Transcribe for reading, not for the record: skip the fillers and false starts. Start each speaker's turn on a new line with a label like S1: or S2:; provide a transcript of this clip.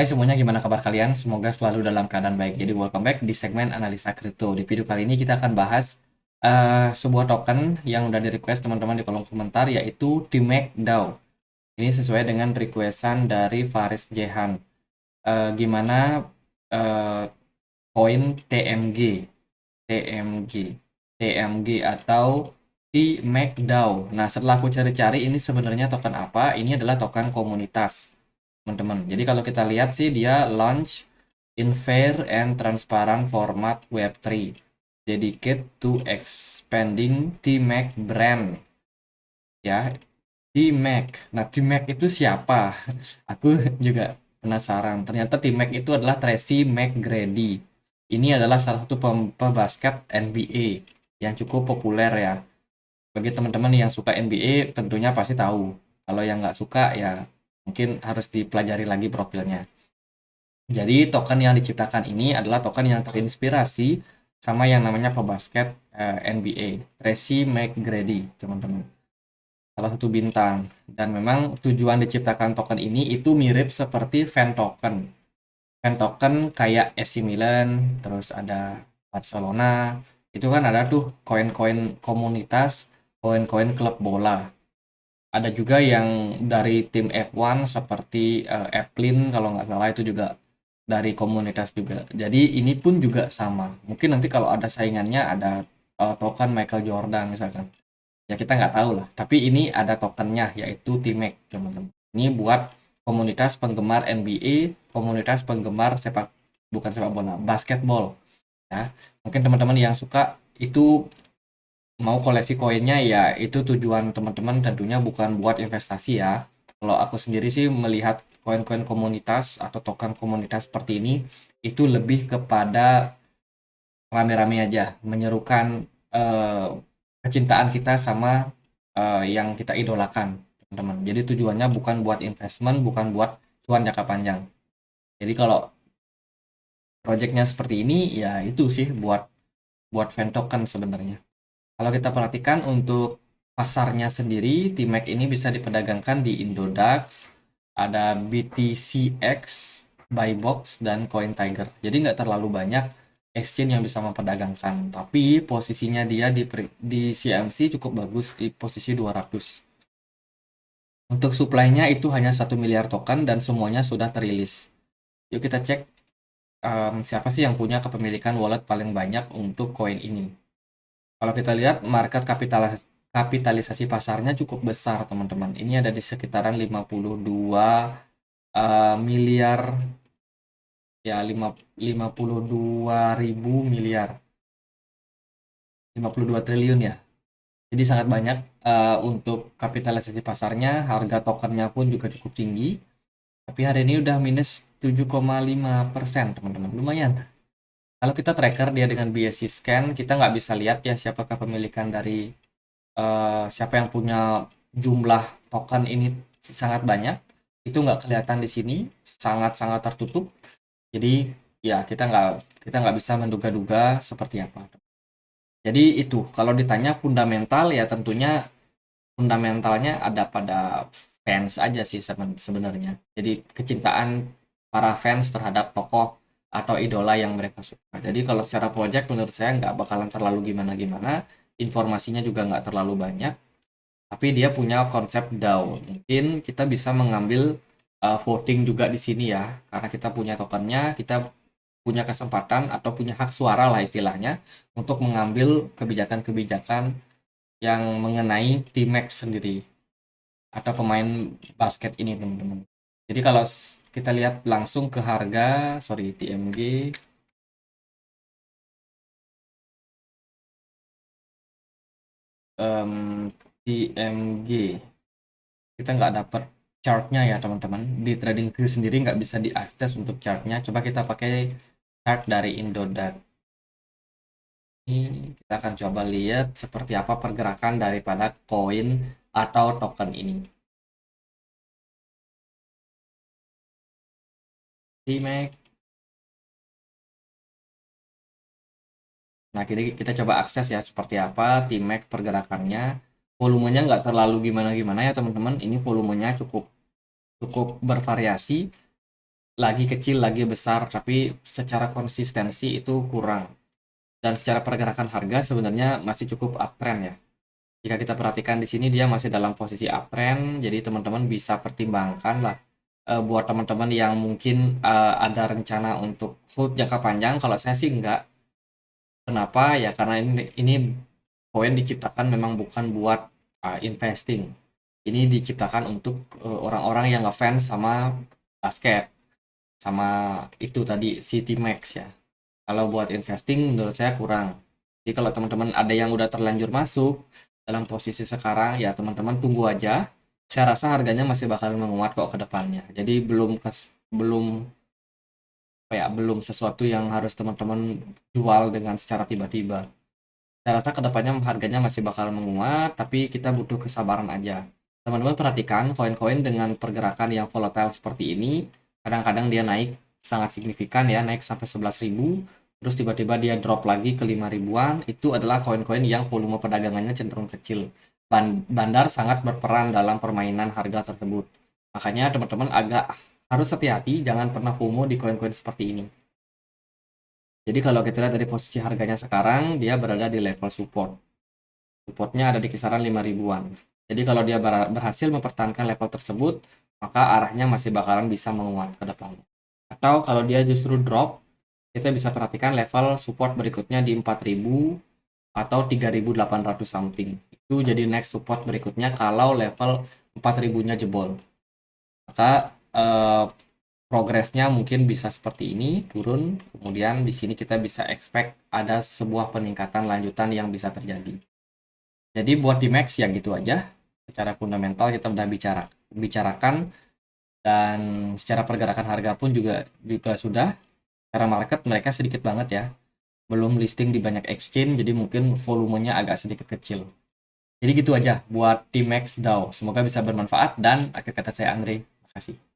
S1: Hai semuanya, gimana kabar kalian? Semoga selalu dalam keadaan baik. Jadi welcome back di segmen analisa kripto. Di video kali ini kita akan bahas sebuah token yang udah di-request teman-teman di kolom komentar, yaitu TMAC DAO. Ini sesuai dengan requestan dari Faris Jehan. Gimana eh, koin TMG, TMG, TMG atau TMAC DAO. Nah, setelah aku cari-cari ini sebenarnya token apa? Ini adalah token komunitas, teman-teman. Jadi kalau kita lihat sih dia launch in fair and transparent format Web3, dedicated to expanding TMAC brand. Ya, TMAC. Nah, TMAC itu siapa? Aku juga penasaran. Ternyata TMAC itu adalah Tracy McGrady. Ini adalah salah satu pebasket NBA yang cukup populer ya. Bagi teman-teman yang suka NBA tentunya pasti tahu. Kalau yang nggak suka ya mungkin harus dipelajari lagi profilnya. Jadi token yang diciptakan ini adalah token yang terinspirasi sama yang namanya pebasket NBA, Tracy McGrady, teman-teman. Salah satu bintang. Dan memang tujuan diciptakan token ini itu mirip seperti fan token. Fan token kayak AC Milan, terus ada Barcelona. Itu kan ada tuh koin-koin komunitas, koin-koin klub bola. Ada juga yang dari tim F1 seperti Eplin kalau nggak salah, itu juga dari komunitas juga. Jadi ini pun juga sama. Mungkin nanti kalau ada saingannya ada token Michael Jordan misalkan. Ya kita nggak tahu lah. Tapi ini ada tokennya yaitu T-Mac, teman-teman. Ini buat komunitas penggemar NBA, komunitas penggemar bukan sepak bola, basketball. Ya, mungkin teman-teman yang suka itu mau koleksi koinnya, ya itu tujuan teman-teman tentunya bukan buat investasi ya. Kalau aku sendiri sih melihat koin-koin komunitas atau token komunitas seperti ini itu lebih kepada rame-rame aja, menyerukan eh, kecintaan kita sama yang kita idolakan, teman-teman. Jadi tujuannya bukan buat investment, bukan buat cuan jangka panjang. Jadi kalau projectnya seperti ini, ya itu sih buat buat fan token sebenarnya. Kalau kita perhatikan untuk pasarnya sendiri, TMAC ini bisa diperdagangkan di Indodax, ada BTCX, Buybox, dan CoinTiger. Jadi nggak terlalu banyak exchange yang bisa memperdagangkan. Tapi posisinya dia di CMC cukup bagus di posisi 200. Untuk supply-nya itu hanya 1 miliar token dan semuanya sudah terilis. Yuk kita cek siapa sih yang punya kepemilikan wallet paling banyak untuk koin ini. Kalau kita lihat market kapitalisasi pasarnya cukup besar, teman-teman. Ini ada di sekitaran 52 miliar, ya 52.000 miliar. 52 triliun ya. Jadi sangat banyak untuk kapitalisasi pasarnya, harga tokennya pun juga cukup tinggi. Tapi hari ini udah minus 7,5%, teman-teman. Lumayan. Kalau kita tracker dia dengan BSC scan, kita nggak bisa lihat ya siapa kepemilikan dari siapa yang punya jumlah token ini sangat banyak. Itu nggak kelihatan di sini, sangat-sangat tertutup. Jadi ya kita nggak bisa menduga-duga seperti apa. Jadi itu kalau ditanya fundamental ya tentunya fundamentalnya ada pada fans aja sih sebenarnya. Jadi kecintaan para fans terhadap tokoh atau idola yang mereka suka. Jadi kalau secara project menurut saya nggak bakalan terlalu gimana-gimana, informasinya juga nggak terlalu banyak, tapi dia punya konsep DAO. Mungkin kita bisa mengambil voting juga di sini ya, karena kita punya tokennya, kita punya kesempatan atau punya hak suara lah istilahnya untuk mengambil kebijakan-kebijakan yang mengenai T-Max sendiri atau pemain basket ini, teman-teman. Jadi kalau kita lihat langsung ke harga, sorry, TMG, TMG, kita nggak dapat chartnya ya teman-teman. Di TradingView sendiri nggak bisa diakses untuk chartnya. Coba kita pakai chart dari Indodax. Ini kita akan coba lihat seperti apa pergerakan daripada koin atau token ini. TMAC. Nah, kita coba akses ya seperti apa TMAC pergerakannya. Volumenya nggak terlalu gimana-gimana ya teman-teman. Ini volumenya cukup cukup bervariasi. lagi kecil, lagi besar, tapi secara konsistensi itu kurang. Dan secara pergerakan harga sebenarnya masih cukup uptrend ya. Jika kita perhatikan di sini dia masih dalam posisi uptrend, jadi teman-teman bisa pertimbangkan lah buat teman-teman yang mungkin ada rencana untuk hold jangka panjang. Kalau saya sih enggak. Kenapa? Ya karena ini koin diciptakan memang bukan buat investing. Ini diciptakan untuk orang-orang yang ngefans sama basket, sama itu tadi City Max ya. Kalau buat investing menurut saya kurang. Jadi kalau teman-teman ada yang udah terlanjur masuk dalam posisi sekarang ya teman-teman tunggu aja. Saya rasa harganya masih bakal menguat kok ke depannya. Jadi belum belum sesuatu yang harus teman-teman jual dengan secara tiba-tiba. Saya rasa kedepannya harganya masih bakal menguat, tapi kita butuh kesabaran aja. Teman-teman perhatikan koin-koin dengan pergerakan yang volatile seperti ini, kadang-kadang dia naik sangat signifikan ya, naik sampai 11.000, terus tiba-tiba dia drop lagi ke 5 ribuan, itu adalah koin-koin yang volume perdagangannya cenderung kecil. Bandar sangat berperan dalam permainan harga tersebut. Makanya teman-teman agak harus hati-hati, jangan pernah FOMO di koin-koin seperti ini. Jadi kalau kita lihat dari posisi harganya sekarang, dia berada di level support. Supportnya ada di kisaran 5 ribuan. Jadi kalau dia berhasil mempertahankan level tersebut, maka arahnya masih bakalan bisa menguat ke depannya. Atau kalau dia justru drop, kita bisa perhatikan level support berikutnya di 4.000 atau 3.800 something. Itu jadi next support berikutnya kalau level 4.000-nya jebol. Maka progresnya mungkin bisa seperti ini, turun, kemudian di sini kita bisa expect ada sebuah peningkatan lanjutan yang bisa terjadi. Jadi buat di Max ya gitu aja. Secara fundamental kita udah bicarakan, dan secara pergerakan harga pun juga sudah. Secara market mereka sedikit banget ya. Belum listing di banyak exchange, jadi mungkin volumenya agak sedikit kecil. Jadi gitu aja buat T-Max DAO. Semoga bisa bermanfaat, dan akhir kata saya Andre. Terima kasih.